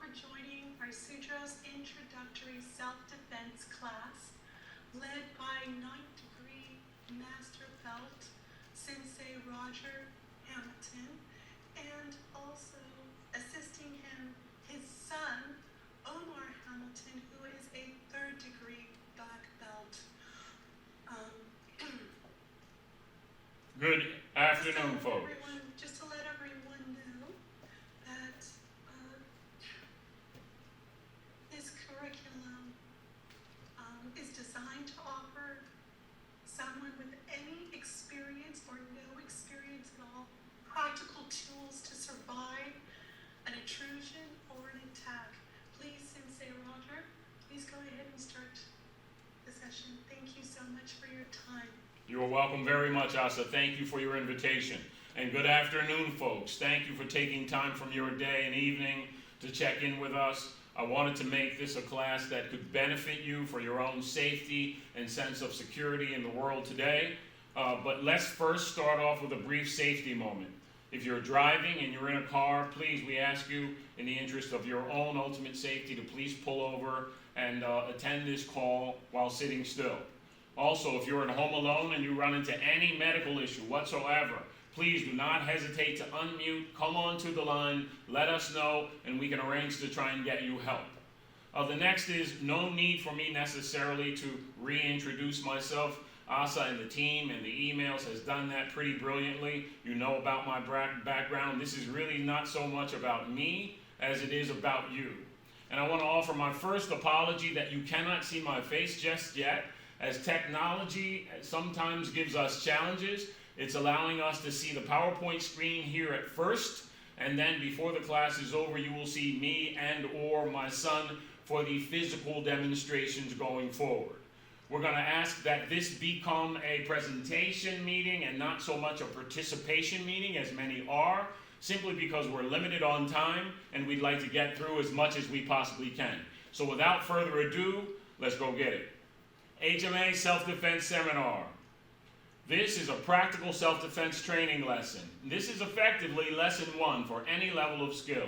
for joining our Sutras Introductory Self-Defense class, led by 9th degree Master Belt Sensei Roger Hamilton, and also assisting him, his son, Omar Hamilton, who is a 3rd degree Black Belt. Good afternoon, folks. Just to let everyone know that this curriculum is designed to offer someone with any experience or no experience at all practical tools to survive an intrusion or an attack. Please, Sensei Roger, please go ahead and start the session. Thank you so much for your time. You are welcome very much, Asa. Thank you for your invitation. And good afternoon, folks. Thank you for taking time from your day and evening to check in with us. I wanted to make this a class that could benefit you for your own safety and sense of security in the world today. But let's first start off with a brief safety moment. If you're driving and you're in a car, please, we ask you, in the interest of your own ultimate safety, to please pull over and attend this call while sitting still. Also, if you're at home alone and you run into any medical issue whatsoever, please do not hesitate to unmute, come onto the line, let us know, and we can arrange to try and get you help. The next is no need for me necessarily to reintroduce myself. Asa and the team and the emails has done that pretty brilliantly. You know about my background. This is really not so much about me as it is about you. And I want to offer my first apology that you cannot see my face just yet, as technology sometimes gives us challenges. It's allowing us to see the PowerPoint screen here at first, and then before the class is over, you will see me and or my son for the physical demonstrations going forward. We're going to ask that this become a presentation meeting and not so much a participation meeting as many are, simply because we're limited on time and we'd like to get through as much as we possibly can. So without further ado, let's go get it. HMA Self-Defense Seminar. This is a practical self-defense training lesson. This is effectively lesson 1 for any level of skill.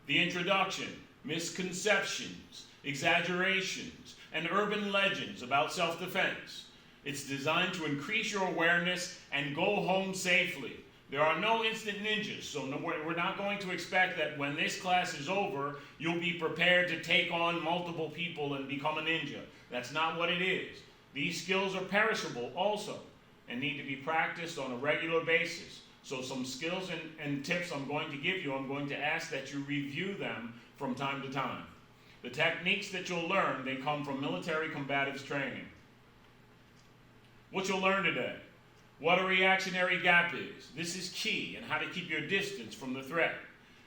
The introduction, misconceptions, exaggerations, and urban legends about self-defense. It's designed to increase your awareness and go home safely. There are no instant ninjas, so we're not going to expect that when this class is over, you'll be prepared to take on multiple people and become a ninja. That's not what it is. These skills are perishable also and need to be practiced on a regular basis. So some skills and tips I'm going to give you, I'm going to ask that you review them from time to time. The techniques that you'll learn, they come from military combatives training. What you'll learn today: what a reactionary gap is. This is key, and how to keep your distance from the threat.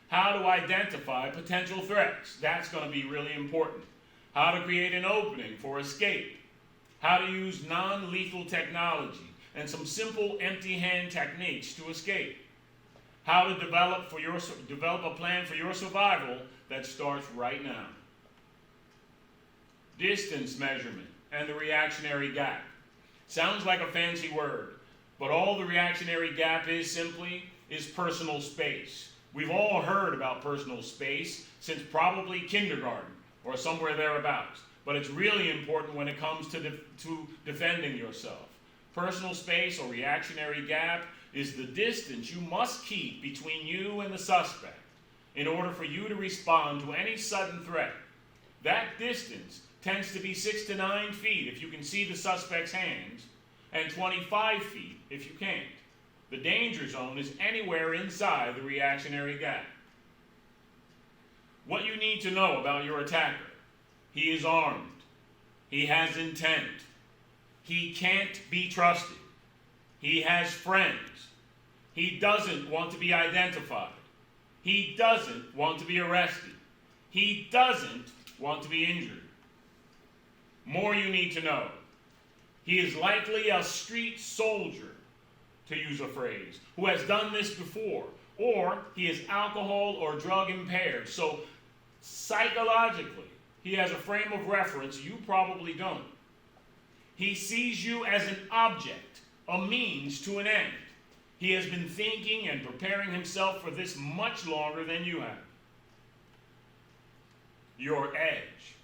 How to identify potential threats. That's going to be really important. How to create an opening for escape. How to use non-lethal technology and some simple empty hand techniques to escape. How to develop a plan for your survival that starts right now. Distance measurement and the reactionary gap. Sounds like a fancy word, but all the reactionary gap is simply personal space. We've all heard about personal space since probably kindergarten or somewhere thereabouts, but it's really important when it comes to defending yourself. Personal space or reactionary gap is the distance you must keep between you and the suspect in order for you to respond to any sudden threat. That distance tends to be 6 to 9 feet if you can see the suspect's hands, and 25 feet if you can't. The danger zone is anywhere inside the reactionary gap. What you need to know about your attacker: he is armed. He has intent. He can't be trusted. He has friends. He doesn't want to be identified. He doesn't want to be arrested. He doesn't want to be injured. More you need to know: he is likely a street soldier, to use a phrase, who has done this before, or he is alcohol or drug impaired. So psychologically, he has a frame of reference you probably don't. He sees you as an object, a means to an end. He has been thinking and preparing himself for this much longer than you have. your edge.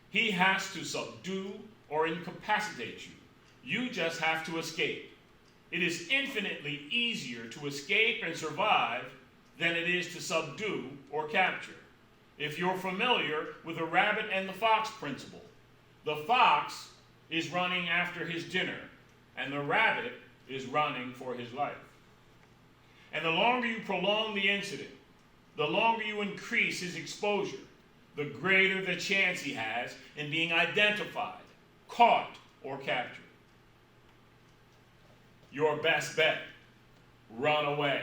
He has to subdue or incapacitate you. You just have to escape. It is infinitely easier to escape and survive than it is to subdue or capture. If you're familiar with the rabbit and the fox principle, the fox is running after his dinner, and the rabbit is running for his life. And the longer you prolong the incident, the longer you increase his exposure, the greater the chance he has in being identified, caught, or captured. Your best bet, run away.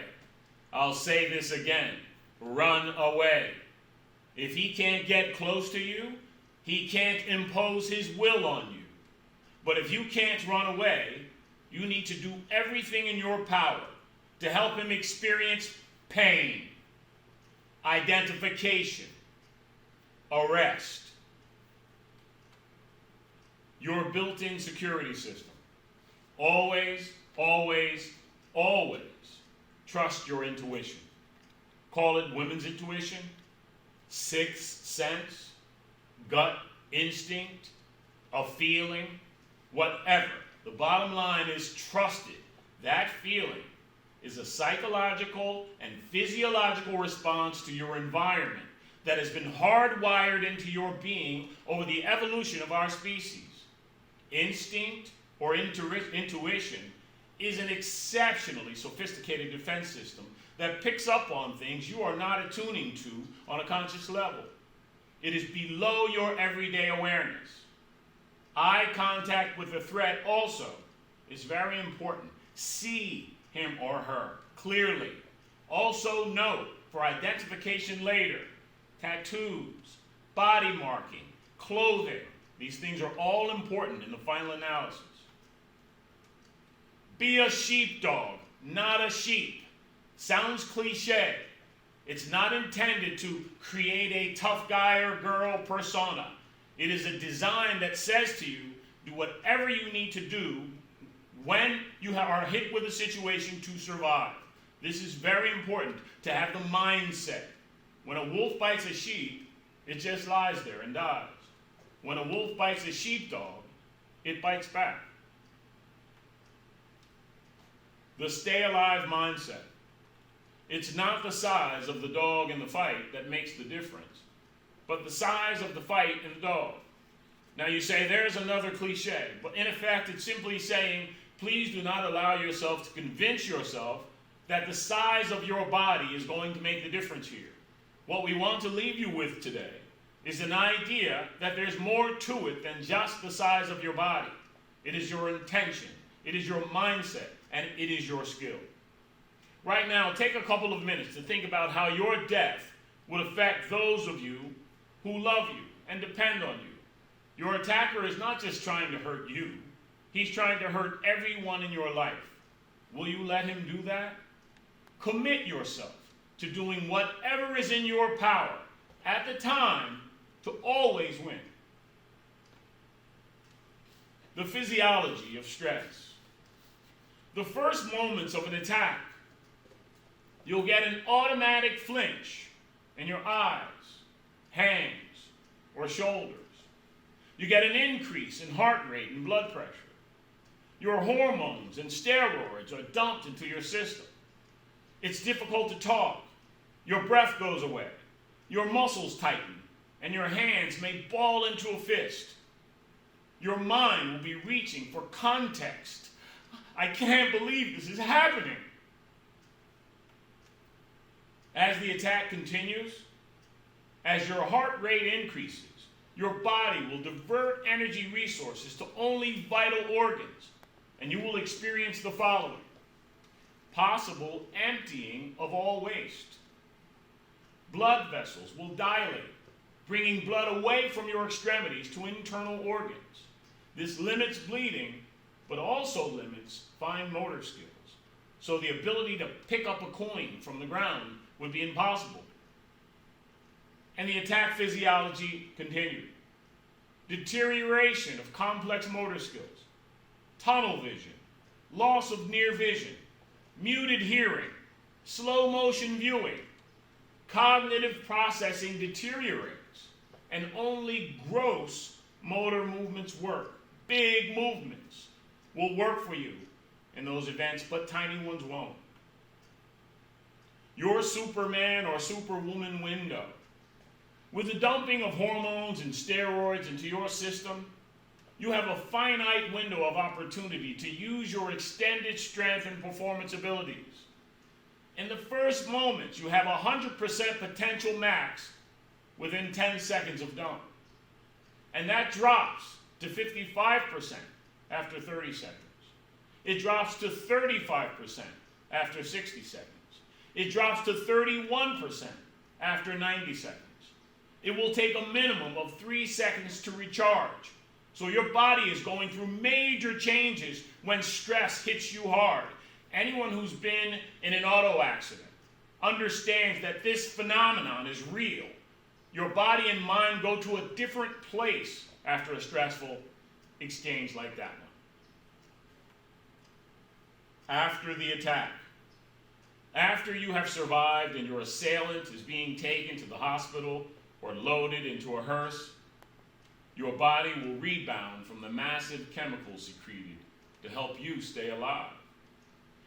I'll say this again, run away. If he can't get close to you, he can't impose his will on you. But if you can't run away, you need to do everything in your power to help him experience pain, identification, arrest. Your built-in security system. Always, always, always trust your intuition. Call it women's intuition, sixth sense, gut instinct, a feeling, whatever. The bottom line is trust it. That feeling is a psychological and physiological response to your environment that has been hardwired into your being over the evolution of our species. Instinct or intuition is an exceptionally sophisticated defense system that picks up on things you are not attuning to on a conscious level. It is below your everyday awareness. Eye contact with the threat also is very important. See him or her clearly. Also note, for identification later, tattoos, body marking, clothing. These things are all important in the final analysis. Be a sheepdog, not a sheep. Sounds cliche. It's not intended to create a tough guy or girl persona. It is a design that says to you, do whatever you need to do when you are hit with a situation to survive. This is very important to have the mindset. When a wolf bites a sheep, it just lies there and dies. When a wolf bites a sheepdog, it bites back. The stay alive mindset. It's not the size of the dog in the fight that makes the difference, but the size of the fight in the dog. Now you say, there's another cliche, but in effect it's simply saying, please do not allow yourself to convince yourself that the size of your body is going to make the difference here. What we want to leave you with today is an idea that there's more to it than just the size of your body. It is your intention, it is your mindset, and it is your skill. Right now, take a couple of minutes to think about how your death would affect those of you who love you and depend on you. Your attacker is not just trying to hurt you, he's trying to hurt everyone in your life. Will you let him do that? Commit yourself to doing whatever is in your power at the time to always win. The physiology of stress. The first moments of an attack, you'll get an automatic flinch in your eyes, hands, or shoulders. You get an increase in heart rate and blood pressure. Your hormones and steroids are dumped into your system. It's difficult to talk. Your breath goes away. Your muscles tighten, and your hands may ball into a fist. Your mind will be reaching for context. I can't believe this is happening. As the attack continues, as your heart rate increases, your body will divert energy resources to only vital organs, and you will experience the following: possible emptying of all waste. Blood vessels will dilate, bringing blood away from your extremities to internal organs. This limits bleeding, but also limits fine motor skills. So the ability to pick up a coin from the ground would be impossible. And the attack physiology continued. Deterioration of complex motor skills, tunnel vision, loss of near vision, muted hearing, slow motion viewing, cognitive processing deteriorates. and only gross motor movements work. Big movements will work for you in those events, but tiny ones won't. Your Superman or Superwoman window, with the dumping of hormones and steroids into your system, you have a finite window of opportunity to use your extended strength and performance abilities. In the first moments, you have 100% potential max within 10 seconds of dump. And that drops to 55% after 30 seconds. It drops to 35% after 60 seconds. It drops to 31% after 90 seconds. It will take a minimum of 3 seconds to recharge. So your body is going through major changes when stress hits you hard. Anyone who's been in an auto accident understands that this phenomenon is real. Your body and mind go to a different place after a stressful exchange like that one. After the attack, after you have survived and your assailant is being taken to the hospital or loaded into a hearse, your body will rebound from the massive chemicals secreted to help you stay alive.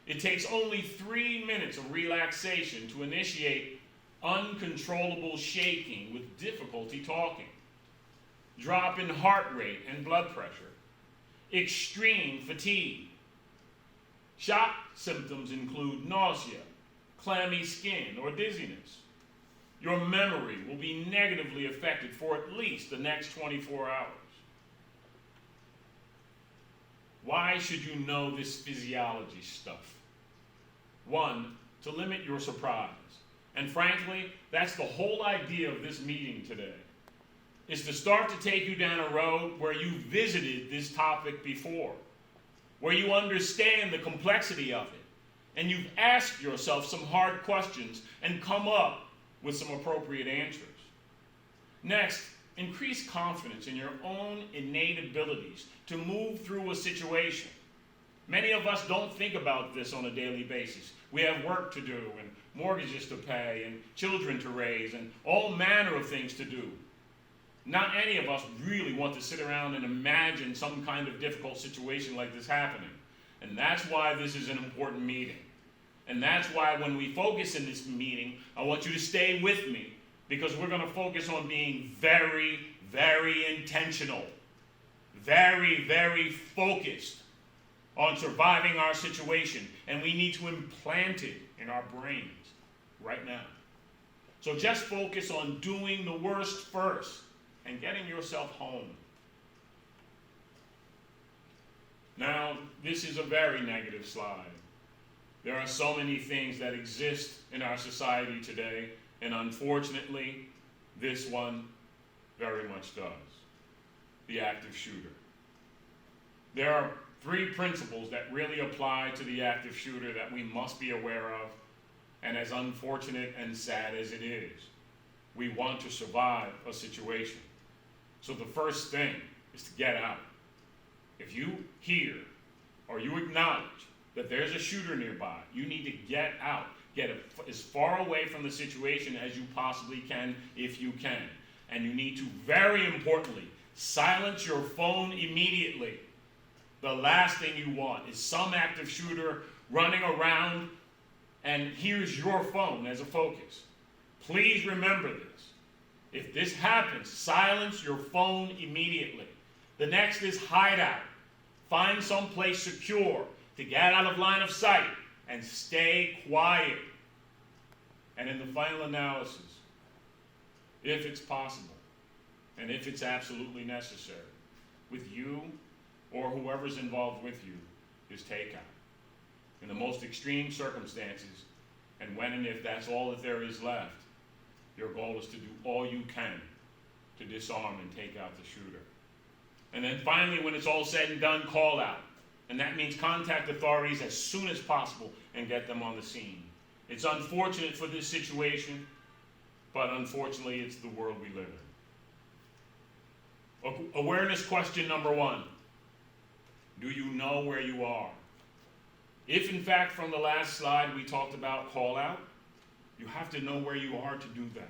It takes only 3 minutes of relaxation to initiate uncontrollable shaking with difficulty talking, drop in heart rate and blood pressure, extreme fatigue. Shock symptoms include nausea, clammy skin, or dizziness. Your memory will be negatively affected for at least the next 24 hours. Why should you know this physiology stuff? One, to limit your surprise. And frankly, that's the whole idea of this meeting today, is to start to take you down a road where you visited this topic before, where you understand the complexity of it, and you've asked yourself some hard questions and come up with some appropriate answers. Next, increase confidence in your own innate abilities to move through a situation. Many of us don't think about this on a daily basis. We have work to do and mortgages to pay and children to raise and all manner of things to do. Not any of us really want to sit around and imagine some kind of difficult situation like this happening. And that's why this is an important meeting. And that's why when we focus in this meeting, I want you to stay with me, because we're going to focus on being very, very intentional, very, very focused on surviving our situation. And we need to implant it in our brains right now. So just focus on doing the worst first and getting yourself home. Now, this is a very negative slide. There are so many things that exist in our society today, and unfortunately, this one very much does. The active shooter. There are 3 principles that really apply to the active shooter that we must be aware of, and as unfortunate and sad as it is, we want to survive a situation. So the first thing is to get out. If you hear or you acknowledge that there's a shooter nearby, you need to get out. Get as far away from the situation as you possibly can, if you can. And you need to, very importantly, silence your phone immediately. The last thing you want is some active shooter running around and here's your phone as a focus. Please remember this. If this happens, silence your phone immediately. The next is hide out. Find some place secure to get out of line of sight and stay quiet. And in the final analysis, if it's possible and if it's absolutely necessary, with you or whoever's involved with you, is take out. In the most extreme circumstances, and when and if that's all that there is left, your goal is to do all you can to disarm and take out the shooter. And then finally, when it's all said and done, call out. And that means contact authorities as soon as possible and get them on the scene. It's unfortunate for this situation, but unfortunately it's the world we live in. Awareness question number 1. Do you know where you are? If in fact from the last slide we talked about call out, you have to know where you are to do that.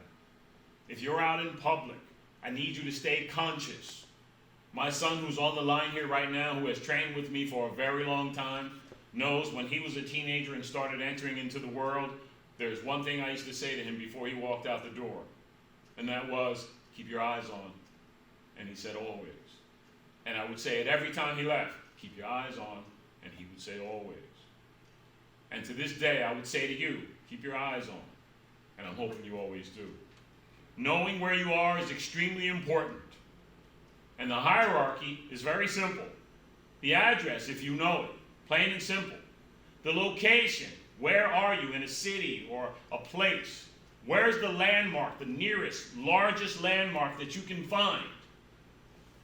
If you're out in public I need you to stay conscious. My son, who's on the line here right now, who has trained with me for a very long time, knows when he was a teenager and started entering into the world, there's one thing I used to say to him before he walked out the door, and that was, keep your eyes on. And he said, always. And I would say it every time he left, keep your eyes on, and he would say, always. And to this day, I would say to you, keep your eyes on, and I'm hoping you always do. Knowing where you are is extremely important. And the hierarchy is very simple. The address, if you know it, plain and simple. The location, where are you in a city or a place? Where's the landmark, the nearest, largest landmark that you can find?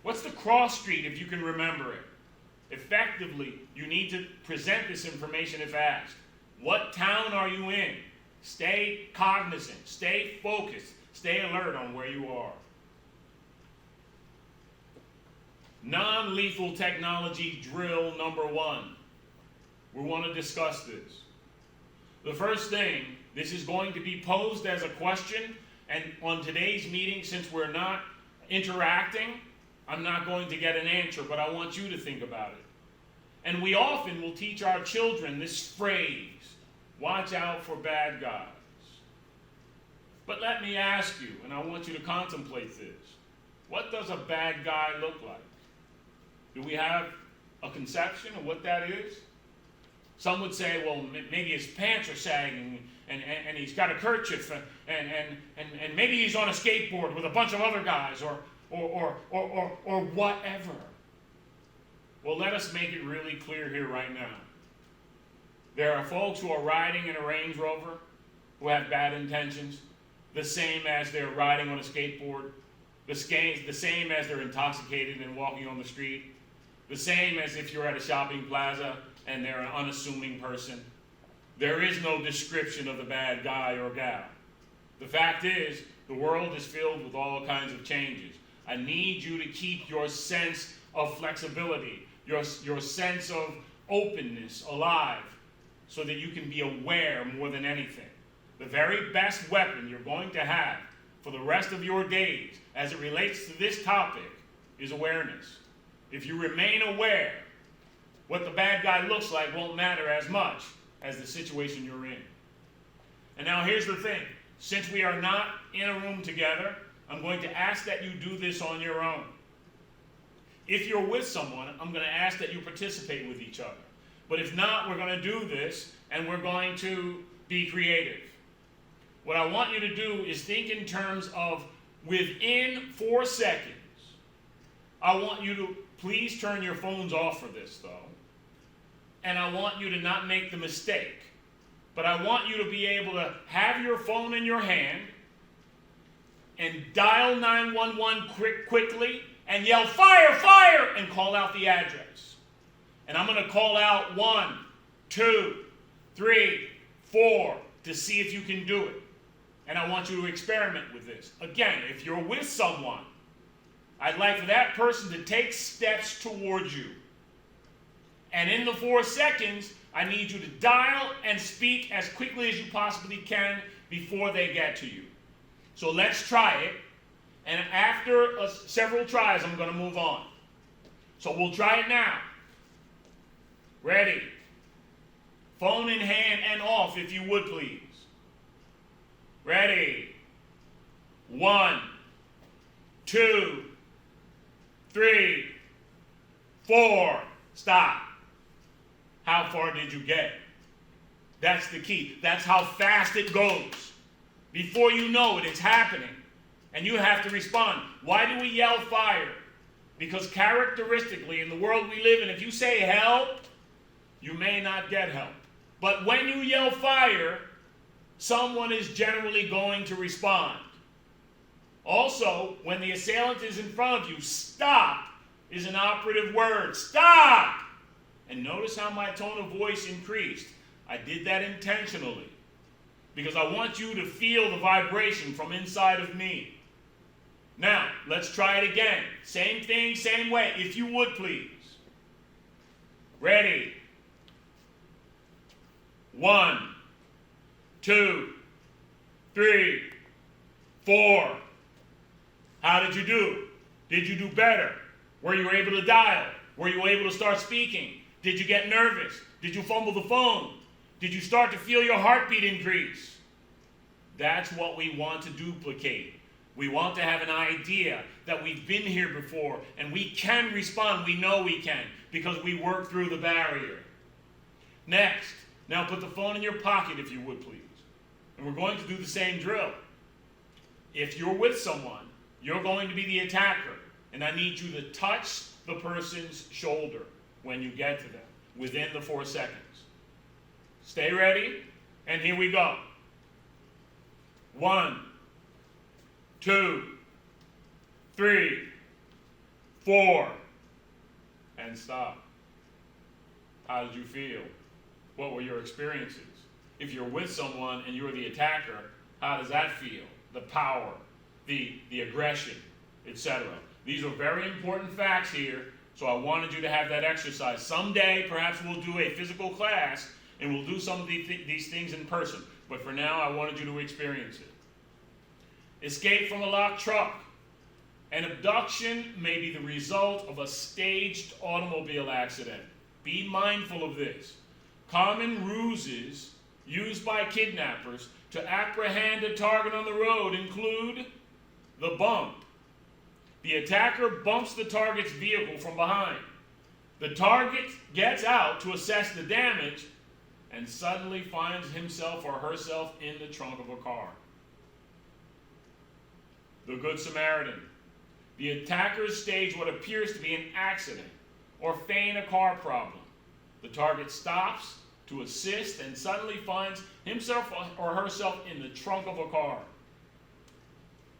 What's the cross street if you can remember it? Effectively, you need to present this information if asked. What town are you in? Stay cognizant, stay focused, stay alert on where you are. Non-lethal technology drill number 1. We want to discuss this. The first thing, this is going to be posed as a question, and on today's meeting, since we're not interacting, I'm not going to get an answer, but I want you to think about it. And we often will teach our children this phrase, watch out for bad guys. But let me ask you, and I want you to contemplate this, what does a bad guy look like? Do we have a conception of what that is? Some would say, well, maybe his pants are sagging, and he's got a kerchief, and maybe he's on a skateboard with a bunch of other guys, or whatever. Well, let us make it really clear here right now. There are folks who are riding in a Range Rover who have bad intentions, the same as they're riding on a skateboard, the same as they're intoxicated and walking on the street, the same as if you're at a shopping plaza and they're an unassuming person. There is no description of the bad guy or gal. The fact is, the world is filled with all kinds of changes. I need you to keep your sense of flexibility, your sense of openness alive, so that you can be aware more than anything. The very best weapon you're going to have for the rest of your days as it relates to this topic is awareness. If you remain aware, what the bad guy looks like won't matter as much as the situation you're in. And now here's the thing. Since we are not in a room together, I'm going to ask that you do this on your own. If you're with someone, I'm going to ask that you participate with each other. But if not, we're going to do this, and we're going to be creative. What I want you to do is think in terms of within 4 seconds. I want you to please turn your phones off for this, though. And I want you to not make the mistake. But I want you to be able to have your phone in your hand and dial 911 quickly and yell, fire, fire, and call out the address. And I'm going to call out 1, 2, 3, 4 to see if you can do it. And I want you to experiment with this. Again, if you're with someone, I'd like for that person to take steps towards you. And in the 4 seconds, I need you to dial and speak as quickly as you possibly can before they get to you. So let's try it. And after several tries, I'm going to move on. So we'll try it now. Ready? Phone in hand and off, if you would, please. Ready? 1, 2, 3, 4. Stop. How far did you get? That's the key. That's how fast it goes. Before you know it, it's happening. And you have to respond. Why do we yell fire? Because characteristically, in the world we live in, if you say help, you may not get help. But when you yell fire, someone is generally going to respond. Also, when the assailant is in front of you, stop is an operative word. Stop! And notice how my tone of voice increased. I did that intentionally because I want you to feel the vibration from inside of me. Now, let's try it again. Same thing, same way, if you would, please. Ready? 1, 2, 3, 4. How did you do? Did you do better? Were you able to dial? Were you able to start speaking? Did you get nervous? Did you fumble the phone? Did you start to feel your heartbeat increase? That's what we want to duplicate. We want to have an idea that we've been here before and we can respond. We know we can because we worked through the barrier. Next, now put the phone in your pocket if you would please. And we're going to do the same drill. If you're with someone, you're going to be the attacker. And I need you to touch the person's shoulder when you get to them within the 4 seconds. Stay ready, and here we go. 1, 2, 3, 4, and stop. How did you feel? What were your experiences? If you're with someone and you're the attacker, how does that feel? The power, the aggression, etc. These are very important facts here, so I wanted you to have that exercise. Someday, perhaps we'll do a physical class and we'll do some of these things in person. But for now, I wanted you to experience it. Escape from a locked truck. An abduction may be the result of a staged automobile accident. Be mindful of this. Common ruses used by kidnappers to apprehend a target on the road include the bump. The attacker bumps the target's vehicle from behind. The target gets out to assess the damage and suddenly finds himself or herself in the trunk of a car. The Good Samaritan. The attackers stage what appears to be an accident or feign a car problem. The target stops to assist and suddenly finds himself or herself in the trunk of a car.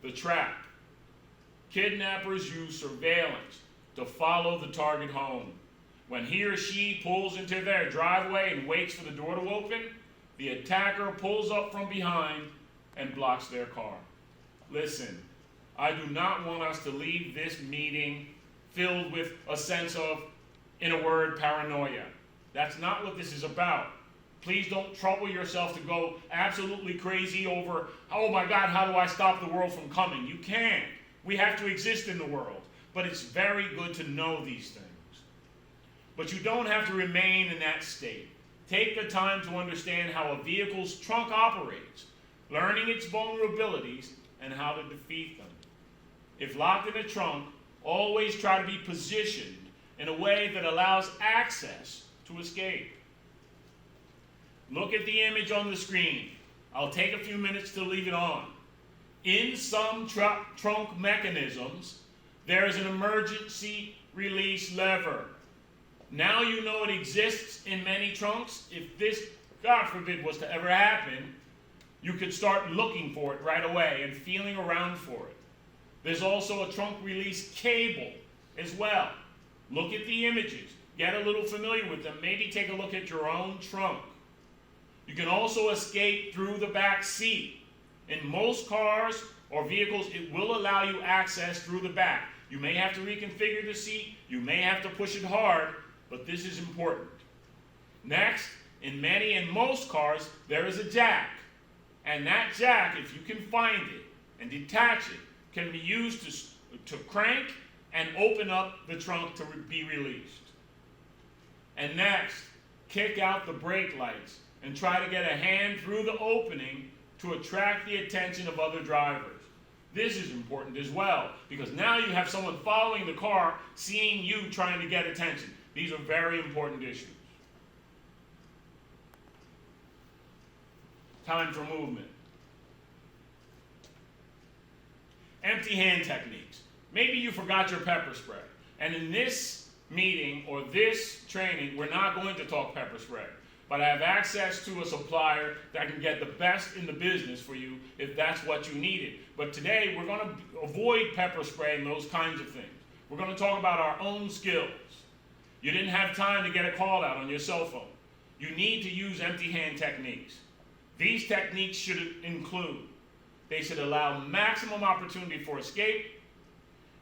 The trap. Kidnappers use surveillance to follow the target home. When he or she pulls into their driveway and waits for the door to open, the attacker pulls up from behind and blocks their car. Listen, I do not want us to leave this meeting filled with a sense of, in a word, paranoia. That's not what this is about. Please don't trouble yourself to go absolutely crazy over, oh my God, how do I stop the world from coming? You can't. We have to exist in the world. But it's very good to know these things. But you don't have to remain in that state. Take the time to understand how a vehicle's trunk operates, learning its vulnerabilities and how to defeat them. If locked in a trunk, always try to be positioned in a way that allows access to escape. Look at the image on the screen. I'll take a few minutes to leave it on. In some trunk mechanisms, there is an emergency release lever. Now you know it exists in many trunks. If this, God forbid, was to ever happen, you could start looking for it right away and feeling around for it. There's also a trunk release cable as well. Look at the images. Get a little familiar with them. Maybe take a look at your own trunk. You can also escape through the back seat. In most cars or vehicles, it will allow you access through the back. You may have to reconfigure the seat. You may have to push it hard, but this is important. Next, in many and most cars, there is a jack. And that jack, if you can find it and detach it, can be used to crank and open up the trunk to be released. And next, kick out the brake lights and try to get a hand through the opening to attract the attention of other drivers. This is important as well, because now you have someone following the car, seeing you trying to get attention. These are very important issues. Time for movement. Empty hand techniques. Maybe you forgot your pepper spray. And in this meeting or this training, we're not going to talk pepper spray. But I have access to a supplier that can get the best in the business for you if that's what you needed. But today, we're going to avoid pepper spray and those kinds of things. We're going to talk about our own skills. You didn't have time to get a call out on your cell phone. You need to use empty hand techniques. These techniques should include, they should allow maximum opportunity for escape,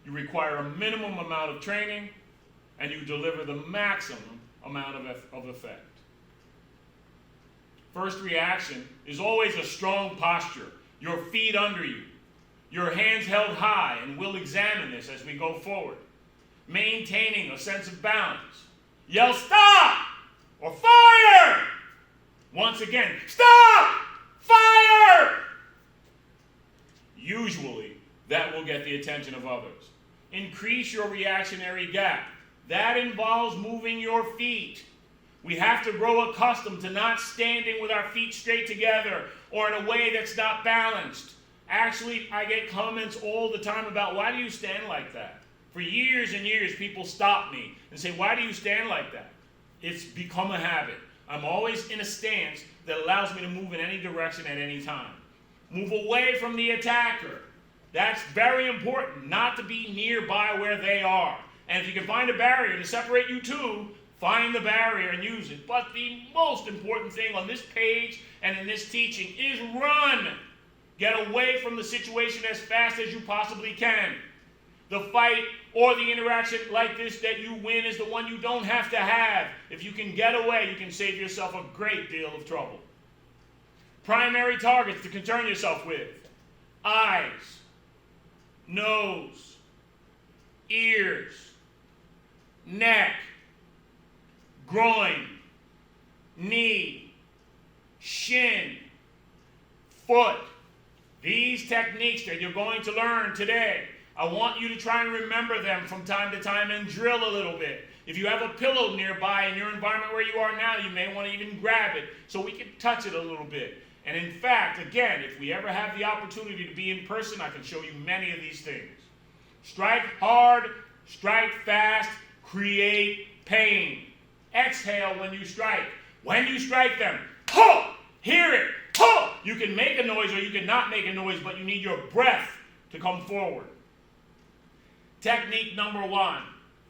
you require a minimum amount of training, and you deliver the maximum amount of effect. First reaction is always a strong posture, your feet under you. Your hands held high, and we'll examine this as we go forward. Maintaining a sense of balance. Yell stop or fire. Once again, stop, fire. Usually, that will get the attention of others. Increase your reactionary gap. That involves moving your feet. We have to grow accustomed to not standing with our feet straight together or in a way that's not balanced. Actually, I get comments all the time about, why do you stand like that? For years and years, people stop me and say, why do you stand like that? It's become a habit. I'm always in a stance that allows me to move in any direction at any time. Move away from the attacker. That's very important, not to be nearby where they are. And if you can find a barrier to separate you two, find the barrier and use it. But the most important thing on this page and in this teaching is run. Get away from the situation as fast as you possibly can. The fight or the interaction like this that you win is the one you don't have to have. If you can get away, you can save yourself a great deal of trouble. Primary targets to concern yourself with: eyes, nose, ears, neck, groin, knee, shin, foot. These techniques that you're going to learn today, I want you to try and remember them from time to time and drill a little bit. If you have a pillow nearby in your environment where you are now, you may want to even grab it so we can touch it a little bit. And in fact, again, if we ever have the opportunity to be in person, I can show you many of these things. Strike hard, strike fast, create pain. Exhale when you strike. When you strike them, pull, hear it, pull. You can make a noise or you can not make a noise, but you need your breath to come forward. Technique number 1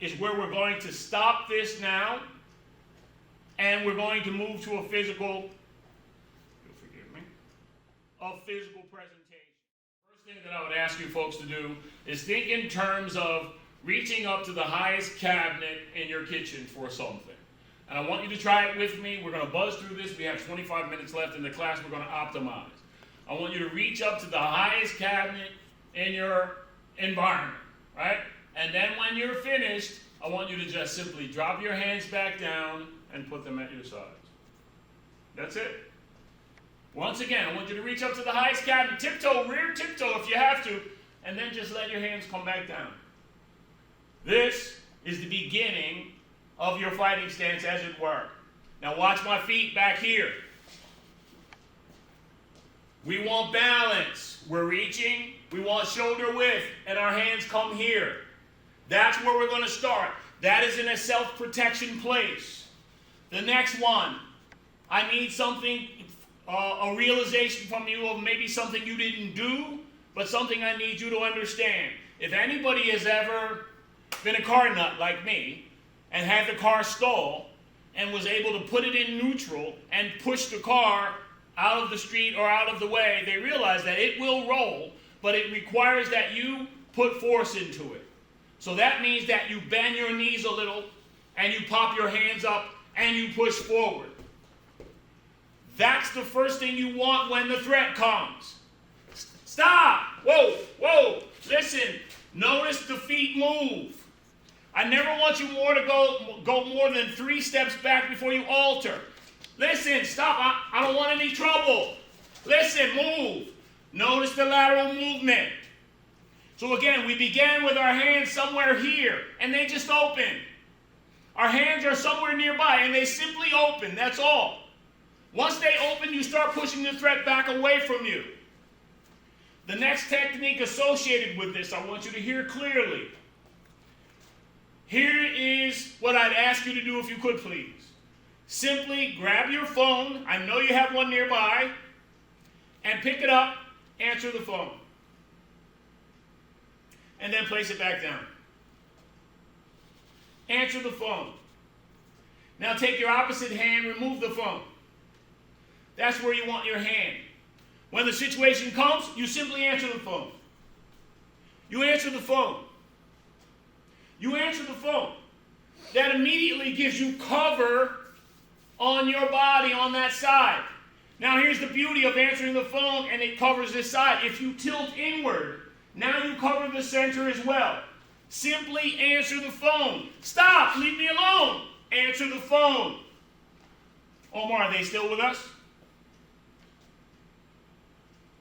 is where we're going to stop this now, and we're going to move to a physical presentation. First thing that I would ask you folks to do is think in terms of reaching up to the highest cabinet in your kitchen for something. And I want you to try it with me. We're going to buzz through this. We have 25 minutes left in the class. We're going to optimize. I want you to reach up to the highest cabinet in your environment, right? And then when you're finished, I want you to just simply drop your hands back down and put them at your sides. That's it. Once again, I want you to reach up to the highest cabinet, tiptoe, rear tiptoe if you have to, and then just let your hands come back down. This is the beginning of your fighting stance, as it were. Now watch my feet back here. We want balance. We're reaching. We want shoulder width, and our hands come here. That's where we're going to start. That is in a self-protection place. The next one, I need something, a realization from you of maybe something you didn't do, but something I need you to understand. If anybody has ever been a car nut like me and had the car stall and was able to put it in neutral and push the car out of the street or out of the way, they realize that it will roll, but it requires that you put force into it. So that means that you bend your knees a little and you pop your hands up and you push forward. That's the first thing you want when the threat comes. Stop! Whoa, whoa, listen, notice the feet move. I never want you to go more than 3 steps back before you alter. Listen, stop, I don't want any trouble. Listen, move. Notice the lateral movement. So again, we began with our hands somewhere here, and they just open. Our hands are somewhere nearby, and they simply open, that's all. Once they open, you start pushing the threat back away from you. The next technique associated with this, I want you to hear clearly. Here is what I'd ask you to do if you could, please. Simply grab your phone, I know you have one nearby, and pick it up, answer the phone. And then place it back down. Answer the phone. Now take your opposite hand, remove the phone. That's where you want your hand. When the situation comes, you simply answer the phone. You answer the phone. You answer the phone. That immediately gives you cover on your body on that side. Now here's the beauty of answering the phone, and it covers this side. If you tilt inward, Now you cover the center as well. Simply answer the phone. Stop, leave me alone. Answer the phone. Omar, are they still with us?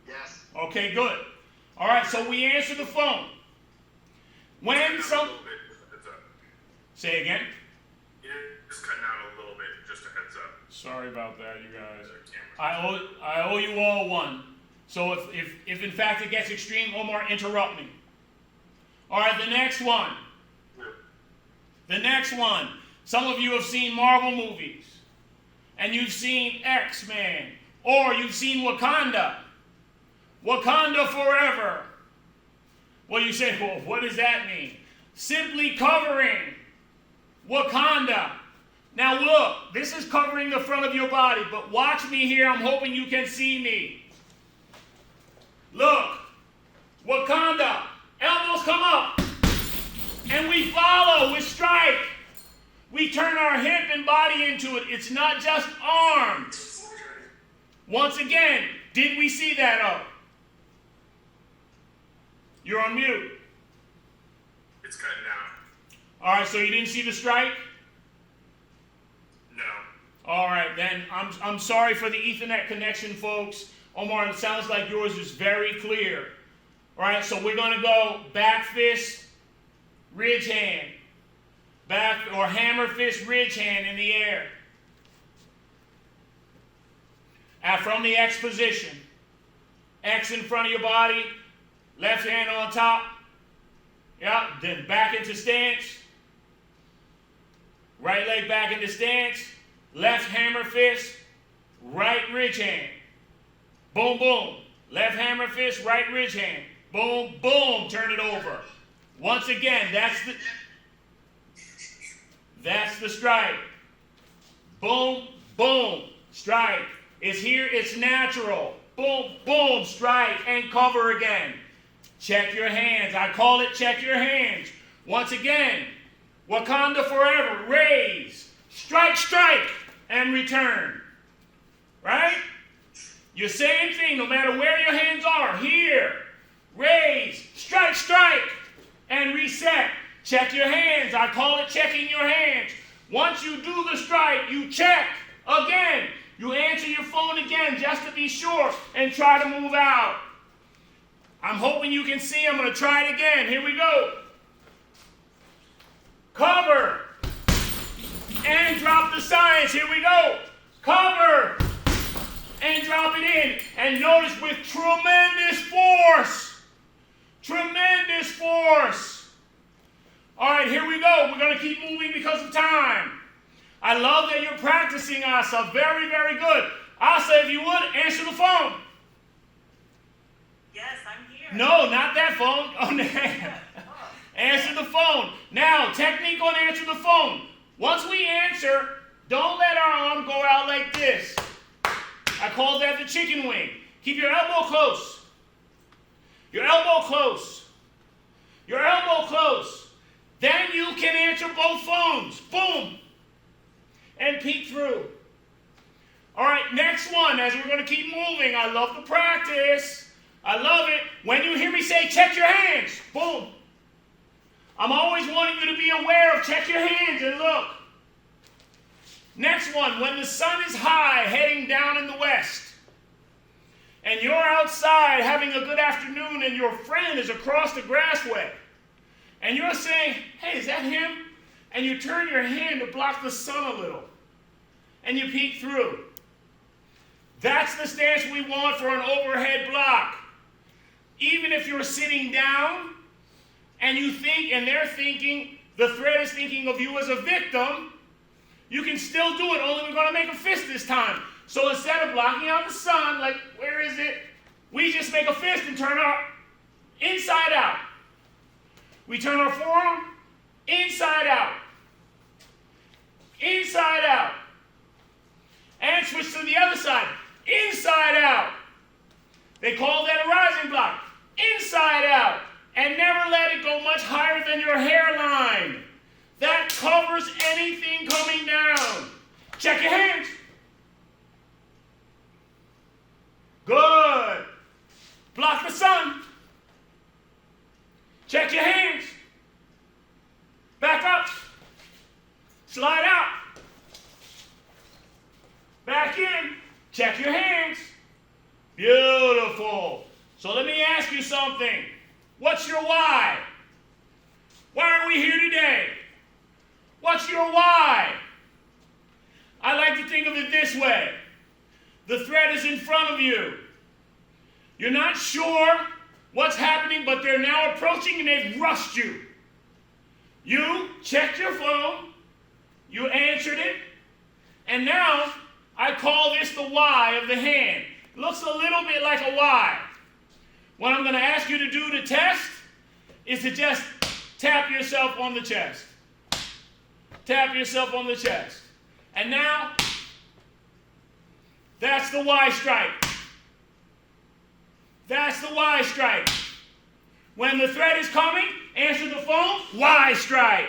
Yes. Okay, good. All right, so we answer the phone. When some... Say again? Yeah, just cutting out a little bit, just a heads up. Sorry about that, you guys. I owe you all one. So if in fact it gets extreme, Omar, interrupt me. All right, the next one. The next one. Some of you have seen Marvel movies. And you've seen X-Men. Or you've seen Wakanda. Wakanda forever. Well, you say, well, what does that mean? Simply covering Wakanda. Now look, this is covering the front of your body, but watch me here. I'm hoping you can see me. Look, Wakanda, elbows come up, and we follow with strike. We turn our hip and body into it. It's not just arms. Once again, did we see that up? You're on mute. It's cutting out. All right, so you didn't see the strike? No. All right, then I'm sorry for the Ethernet connection, folks. Omar, it sounds like yours is very clear. All right, so we're going to go back fist, ridge hand. Back or hammer fist, ridge hand in the air. From the X position. X in front of your body, left hand on top. Yeah, then back into stance. Right leg back into stance. Left hammer fist, right ridge hand. Boom, boom. Left hammer fist, right ridge hand. Boom, boom. Turn it over. Once again, that's the strike. Boom, boom. Strike. It's here, it's natural. Boom, boom. Strike and cover again. Check your hands. I call it check your hands. Once again, Wakanda forever. Raise. Strike, strike, and return. Right? Your same thing, no matter where your hands are. Here. Raise. Strike, strike, and reset. Check your hands. I call it checking your hands. Once you do the strike, you check again. You answer your phone again just to be sure and try to move out. I'm hoping you can see. I'm going to try it again. Here we go. Cover. And drop the science. Here we go. Cover. And drop it in. And notice with tremendous force. Tremendous force. All right, here we go. We're going to keep moving because of time. I love that you're practicing, Asa. Very, very good. Asa, if you would, answer the phone. Yes, I'm here. No, not that phone. Answer the phone. Now, technique on answer the phone. Once we answer, don't let our arm go out like this. I call that the chicken wing. Keep your elbow close. Your elbow close. Your elbow close. Then you can answer both phones. Boom. And peek through. All right, next one, as we're going to keep moving. I love the practice. I love it. When you hear me say, check your hands. Boom. I'm always wanting you to be aware of check your hands and look. Next one, when the sun is high, heading down in the west, and you're outside having a good afternoon and your friend is across the grassway, and you're saying, hey, is that him? And you turn your hand to block the sun a little, and you peek through. That's the stance we want for an overhead block. Even if you're sitting down, and you think, and they're thinking, the threat is thinking of you as a victim, you can still do it, only we're going to make a fist this time. So instead of blocking out the sun, like, where is it? We just make a fist and turn our inside out. We turn our forearm inside out. Inside out. And switch to the other side. Inside out. They call that a rising block. Inside out. And never let it go much higher than your hairline. That covers anything coming down. Check your hands. Good. Block the sun. Check your hands. Back up. Slide out. Back in. Check your hands. Beautiful. So let me ask you something. What's your why? Why are we here today? What's your why? I like to think of it this way. The threat is in front of you. You're not sure what's happening, but they're now approaching and they've rushed you. You checked your phone, you answered it, and now I call this the Y of the hand. It looks a little bit like a Y. What I'm going to ask you to do to test is to just tap yourself on the chest. Tap yourself on the chest. And now, that's the Y strike. That's the Y strike. When the threat is coming, answer the phone, Y strike.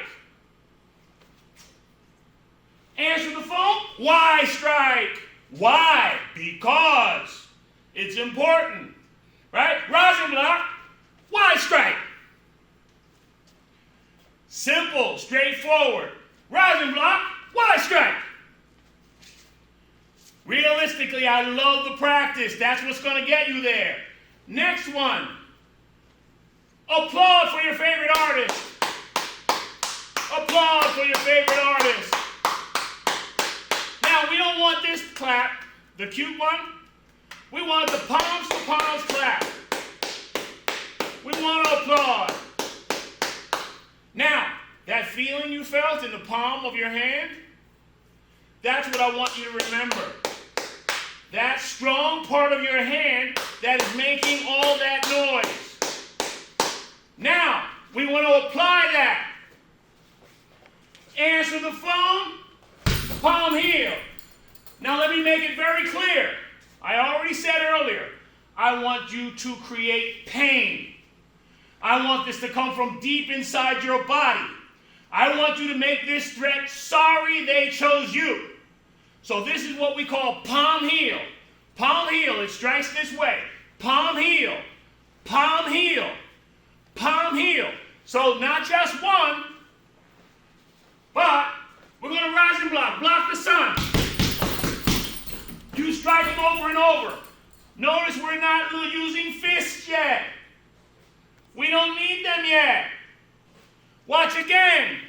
Answer the phone, Y strike. Why? Because it's important. Right? Rosenblock, Y strike. Simple, straightforward. Rosenblock, Y strike. Realistically, I love the practice. That's what's going to get you there. Next one. Applaud for your favorite artist. Applaud for your favorite artist. Now, we don't want this clap, the cute one. We want the palms to palms clap. We want to applaud. Now, that feeling you felt in the palm of your hand, that's what I want you to remember. That strong part of your hand that is making all that noise. Now, we want to apply that. Answer the phone, palm heel. Now let me make it very clear. I already said earlier, I want you to create pain. I want this to come from deep inside your body. I want you to make this threat sorry they chose you. So this is what we call palm heel. Palm heel, it strikes this way. Palm heel, palm heel, palm heel. So not just one, but we're going to rise and block the sun. You strike them over and over. Notice we're not using fists yet. We don't need them yet. Watch again.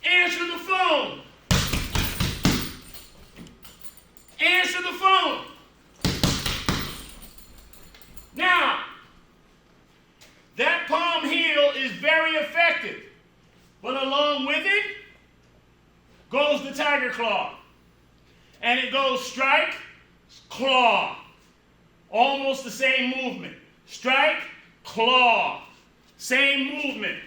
Answer the phone. Answer the phone. Now, that palm heel is very effective. But along with it goes the tiger claw. And it goes strike, claw. Almost the same movement. Strike, claw. Same movement.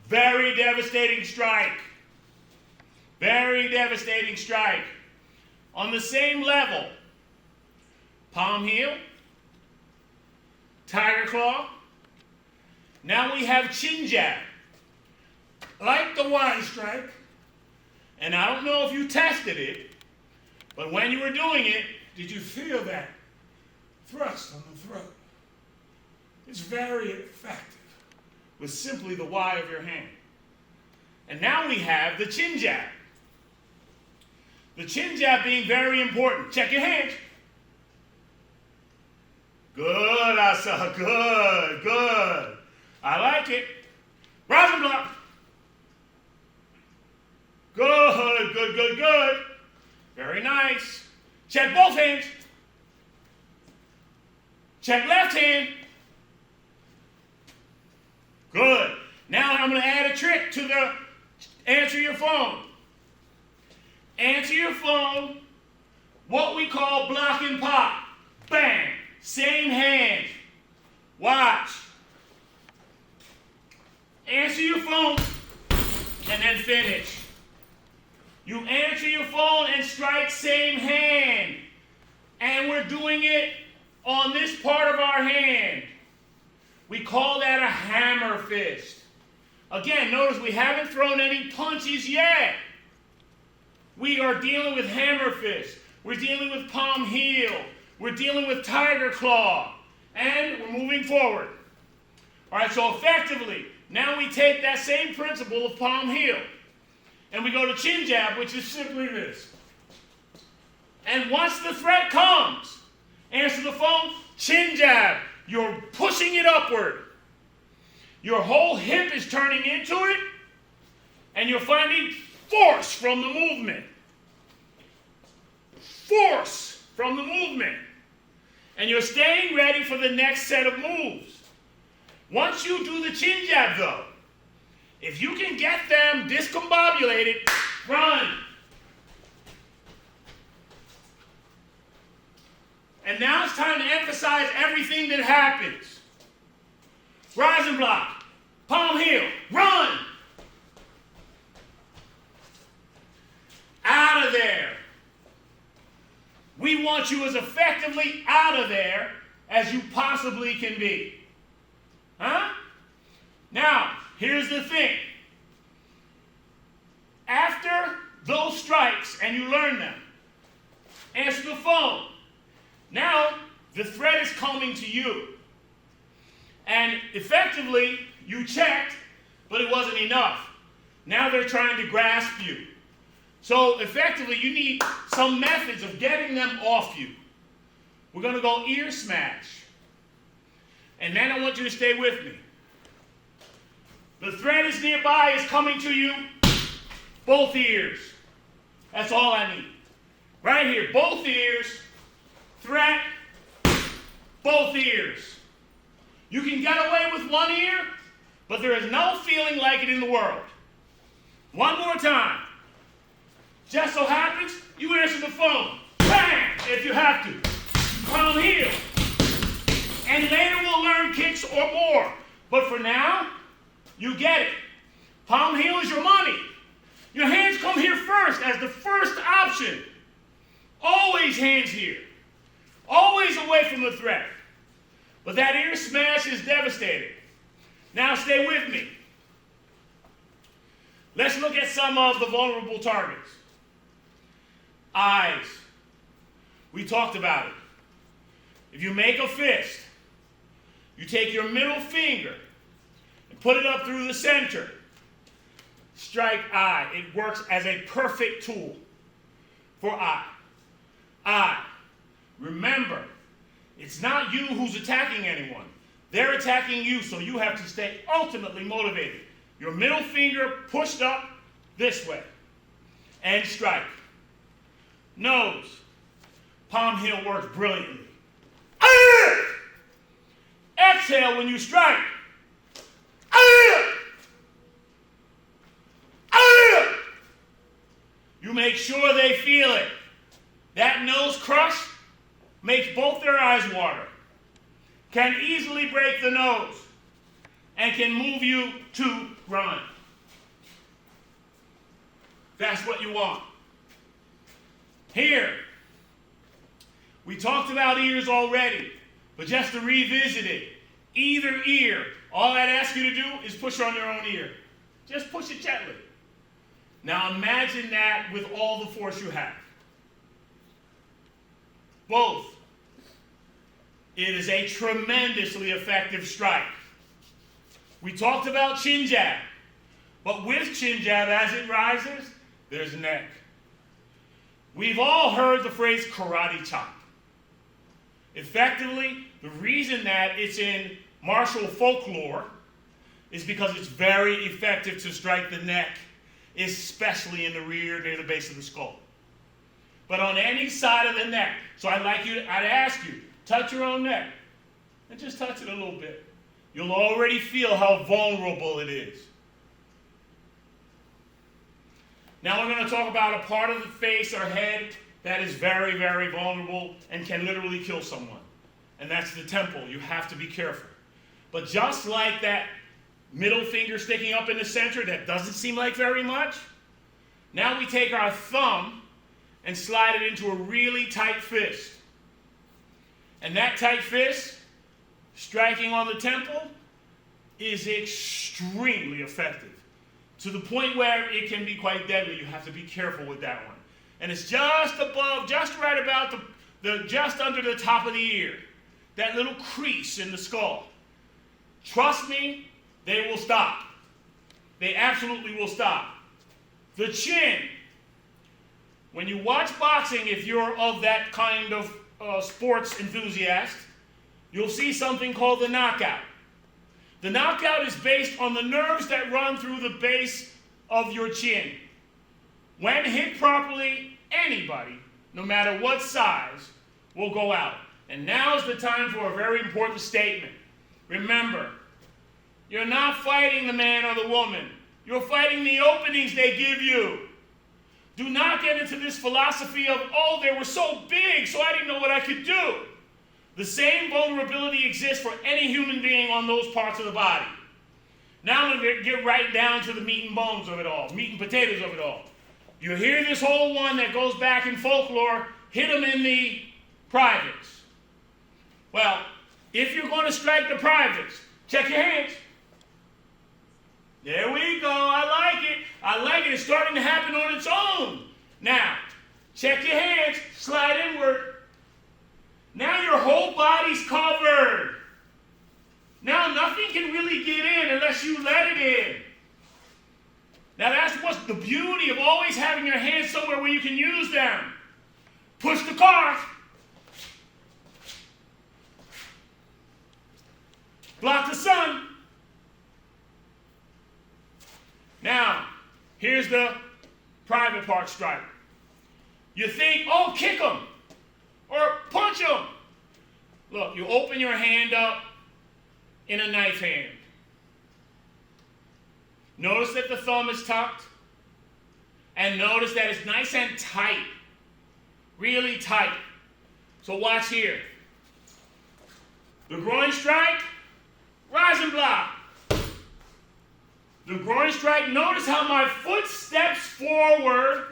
Very devastating strike. Very devastating strike. On the same level, palm heel, tiger claw. Now we have chin jab. Like the Y strike, and I don't know if you tested it, but when you were doing it, did you feel that thrust on the throat? It's very effective with simply the Y of your hand. And now we have the chin jab. The chin jab being very important. Check your hands. Good, Asa. Good, good. I like it. Rosenblock. Good, good, good, good. Very nice. Check both hands. Check left hand. Good. Now I'm going to add a trick to the answer your phone. Answer your phone, what we call block and pop. Bang. Same hand. Watch. Answer your phone and then finish. You answer your phone and strike same hand. And we're doing it on this part of our hand. We call that a hammer fist. Again, notice we haven't thrown any punches yet. We are dealing with hammer fist. We're dealing with palm heel. We're dealing with tiger claw. And we're moving forward. All right, so effectively, now we take that same principle of palm heel. And we go to chin jab, which is simply this. And once the threat comes, answer the phone, chin jab. You're pushing it upward. Your whole hip is turning into it, and you're finding force from the movement. Force from the movement. And you're staying ready for the next set of moves. Once you do the chin jab, though, if you can get them discombobulated, run. And now it's time to emphasize everything that happens. Rise and block. Palm heel. Run. Out of there. We want you as effectively out of there as you possibly can be. Huh? Now, here's the thing. After those strikes, and you learn them, answer the phone. Now, the threat is coming to you. And effectively, you checked, but it wasn't enough. Now they're trying to grasp you. So effectively, you need some methods of getting them off you. We're going to go ear smash. And then I want you to stay with me. The threat is nearby, is coming to you. Both ears. That's all I need. Right here, both ears. Threat, both ears. You can get away with one ear, but there is no feeling like it in the world. One more time. Just so happens, you answer the phone. Bang! If you have to. Palm heel. And later we'll learn kicks or more. But for now, you get it. Palm heel is your money. Your hands come here first as the first option. Always hands here. Always away from the threat. But that ear smash is devastating. Now stay with me. Let's look at some of the vulnerable targets. Eyes. We talked about it. If you make a fist, you take your middle finger and put it up through the center. Strike eye. It works as a perfect tool for eye. Eye. Remember, it's not you who's attacking anyone. They're attacking you, so you have to stay ultimately motivated. Your middle finger pushed up this way. And strike. Nose. Palm heel works brilliantly. Exhale when you strike. You make sure they feel it. That nose crush makes both their eyes water, can easily break the nose, and can move you to run. That's what you want. Here, we talked about ears already, but just to revisit it, either ear, all I'd ask you to do is push on your own ear. Just push it gently. Now imagine that with all the force you have. Both. It is a tremendously effective strike. We talked about chin jab, but with chin jab, as it rises, there's neck. We've all heard the phrase karate chop. Effectively, the reason that it's in martial folklore is because it's very effective to strike the neck, especially in the rear near the base of the skull. But on any side of the neck, so I'd ask you, touch your own neck and just touch it a little bit. You'll already feel how vulnerable it is. Now we're going to talk about a part of the face or head that is very, very vulnerable and can literally kill someone. And that's the temple. You have to be careful. But just like that middle finger sticking up in the center that doesn't seem like very much, now we take our thumb and slide it into a really tight fist. And that tight fist, striking on the temple, is extremely effective. To the point where it can be quite deadly. You have to be careful with that one. And it's just above, just right about just under the top of the ear. That little crease in the skull. Trust me, they will stop. They absolutely will stop. The chin. When you watch boxing, if you're of that kind of sports enthusiast, you'll see something called the knockout. The knockout is based on the nerves that run through the base of your chin. When hit properly, anybody, no matter what size, will go out. And now's the time for a very important statement. Remember, you're not fighting the man or the woman. You're fighting the openings they give you. Do not get into this philosophy of, oh, they were so big, so I didn't know what I could do. The same vulnerability exists for any human being on those parts of the body. Now I'm going to get right down to the meat and bones of it all, meat and potatoes of it all. You hear this whole one that goes back in folklore, hit them in the privates. Well, if you're going to strike the privates, check your hands. There we go. I like it. I like it. It's starting to happen on its own. Now, check your hands. Slide inward. Now your whole body's covered. Now nothing can really get in unless you let it in. Now that's what's the beauty of always having your hands somewhere where you can use them. Push the car. Block the sun. Now, here's the private part strike. You think, oh, kick him or punch him. Look, you open your hand up in a knife hand. Notice that the thumb is tucked. And notice that it's nice and tight. Really tight. So watch here. The groin strike, rise and block. The groin strike, notice how my foot steps forward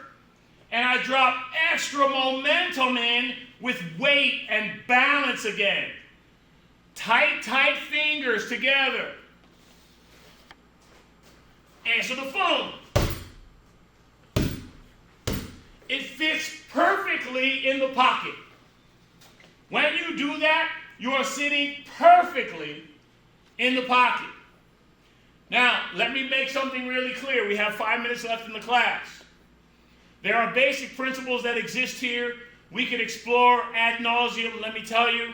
and I drop extra momentum in with weight and balance again. Tight, tight fingers together. Answer the phone. It fits perfectly in the pocket. When you do that, you are sitting perfectly in the pocket. Now, let me make something really clear. We have 5 minutes left in the class. There are basic principles that exist here. We could explore ad nauseum, let me tell you.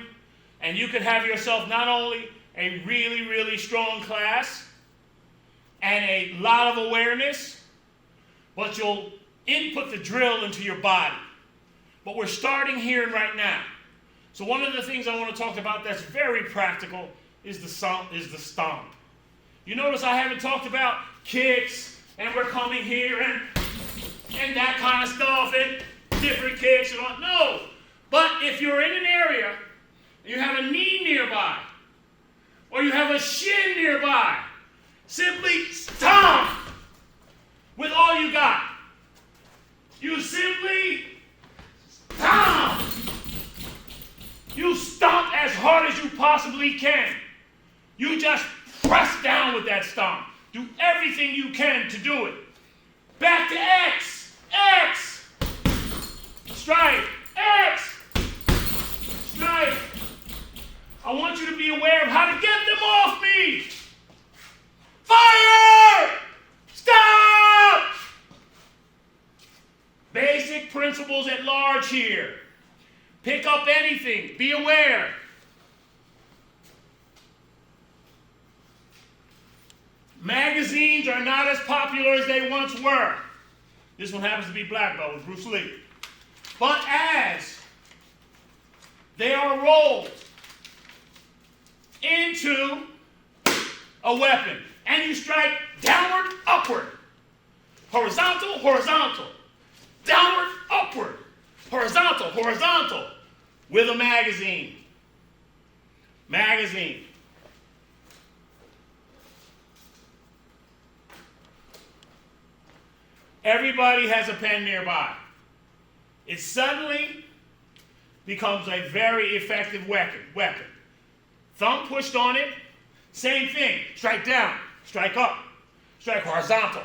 And you could have yourself not only a really, really strong class and a lot of awareness, but you'll input the drill into your body. But we're starting here and right now. So one of the things I want to talk about that's very practical is the stomp. You notice I haven't talked about kicks, and we're coming here, and that kind of stuff, and different kicks and all. No. But if you're in an area, and you have a knee nearby, or you have a shin nearby, simply stomp with all you got. You simply stomp. You stomp as hard as you possibly can. You just press down with that stomp. Do everything you can to do it. Back to X. X. Strike. X. Strike. I want you to be aware of how to get them off me. Fire! Stop! Basic principles at large here. Pick up anything. Be aware. Magazines are not as popular as they once were. This one happens to be Black Belt with Bruce Lee. But as they are rolled into a weapon, and you strike downward, upward, horizontal, horizontal, downward, upward, horizontal, horizontal, with a magazine. Magazine. Everybody has a pen nearby. It suddenly becomes a very effective weapon. Thumb pushed on it, same thing. Strike down, strike up, strike horizontal,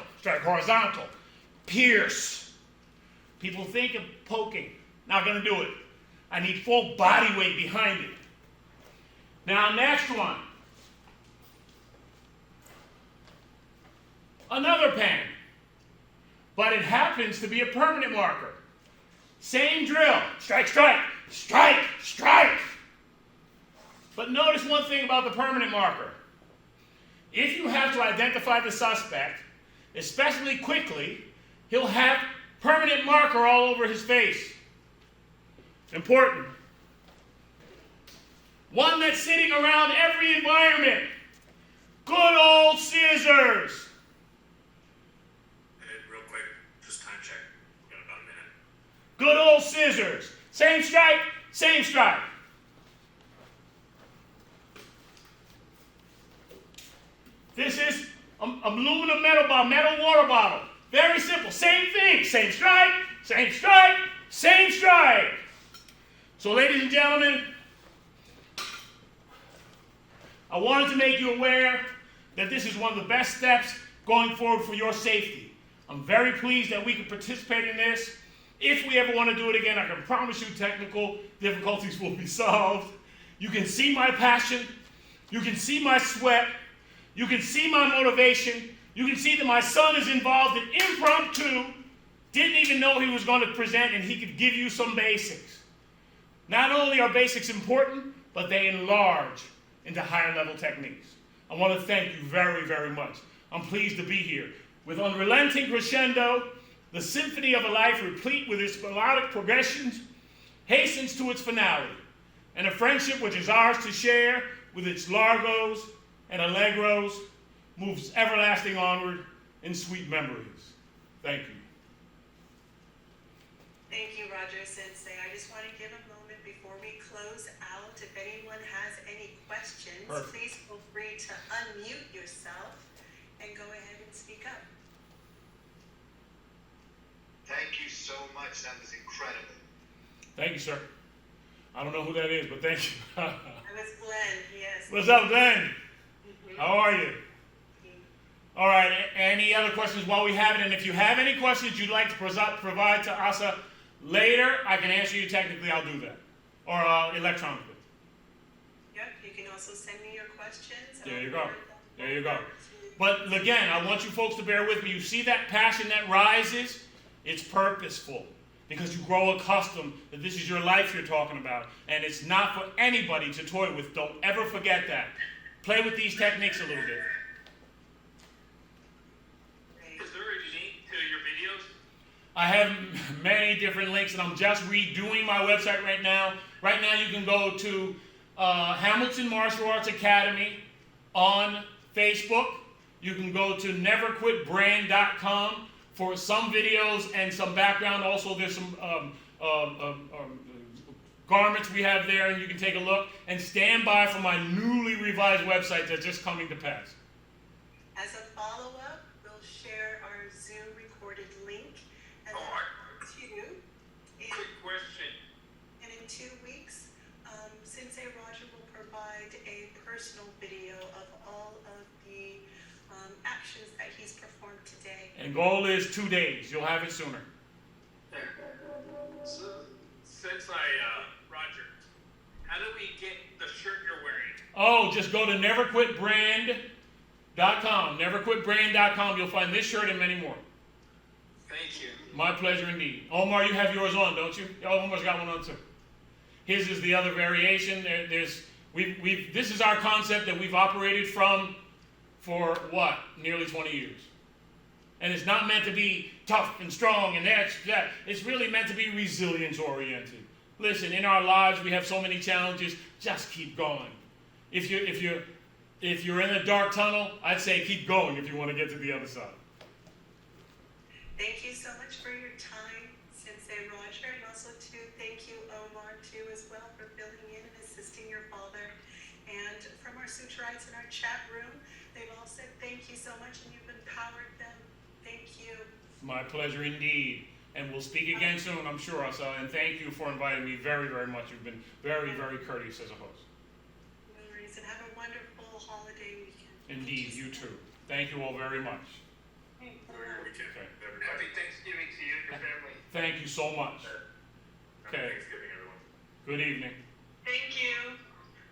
pierce. People think of poking. Not going to do it. I need full body weight behind it. Now, next one. Another pen. But it happens to be a permanent marker. Same drill. Strike, strike, strike, strike. But notice one thing about the permanent marker. If you have to identify the suspect, especially quickly, he'll have permanent marker all over his face. Important. One that's sitting around every environment. Good old scissors. Real quick, just time check. We got about a minute. Good old scissors. Same stripe, same stripe. This is aluminum metal water bottle. Very simple. Same thing. Same stripe, same stripe, same stripe. So, ladies and gentlemen, I wanted to make you aware that this is one of the best steps going forward for your safety. I'm very pleased that we could participate in this. If we ever want to do it again, I can promise you technical difficulties will be solved. You can see my passion. You can see my sweat. You can see my motivation. You can see that my son is involved in impromptu, didn't even know he was going to present, and he could give you some basics. Not only are basics important, but they enlarge into higher level techniques. I want to thank you very, very much. I'm pleased to be here. With unrelenting crescendo, the symphony of a life replete with its melodic progressions hastens to its finale, and a friendship which is ours to share with its largos and allegros moves everlasting onward in sweet memories. Thank you. Thank you, Roger Sensei. I just want to give a moment before we close out. If anyone has any questions, Perfect. Please feel free to unmute yourself and go ahead and speak up. Thank you so much. That was incredible. Thank you, sir. I don't know who that is, but thank you. That was Glenn, yes. What's up, Glenn? Mhm. How are you? All right, any other questions while we have it? And if you have any questions you'd like to provide to Asa later, I can answer you technically, I'll do that. Or electronically. Yep, you can also send me your questions. and There I'll you go. forward them There you go. over to- But again, I want you folks to bear with me. You see that passion that rises? It's purposeful. Because you grow accustomed that this is your life you're talking about. And it's not for anybody to toy with. Don't ever forget that. Play with these techniques a little bit. Great. Is there a link to your videos? I have many different links, and I'm just redoing my website right now. Right now, you can go to Hamilton Martial Arts Academy on Facebook. You can go to neverquitbrand.com for some videos and some background. Also, there's some garments we have there, and you can take a look. And stand by for my newly revised website that's just coming to pass. As a follow-up, we'll share our Zoom recorded link. And Oh, quick question. And in 2 weeks, Sensei Roger will provide a personal video of all of the actions that he's performed today. And goal is 2 days. You'll have it sooner. So, since Roger, how do we get the shirt you're wearing? Oh, just go to neverquitbrand.com. Neverquitbrand.com. You'll find this shirt and many more. Thank you. My pleasure indeed. Omar, you have yours on, don't you? Oh, Omar's got one on too. His is the other variation. This is our concept that we've operated from for what? Nearly 20 years. And it's not meant to be tough and strong and that. It's really meant to be resilience oriented. Listen, in our lives we have so many challenges. Just keep going. If you're in a dark tunnel, I'd say keep going if you want to get to the other side. Thank you so much for your time, Sensei Roger, and also thank you, Omar, as well, for filling in and assisting your father. And from our Suturites in our chat room, they've all said thank you so much, and you've empowered them. Thank you. My pleasure indeed. And we'll speak again soon, I'm sure, Asa. And thank you for inviting me very, very much. You've been very, very courteous as a host. No worries, and have a wonderful holiday weekend. Indeed, you too. Thank you all very much. Thank you. Merry weekend, Okay. everybody. Happy Thanksgiving to you and your family. Thank you so much. Happy Okay. Thanksgiving, everyone. Good evening.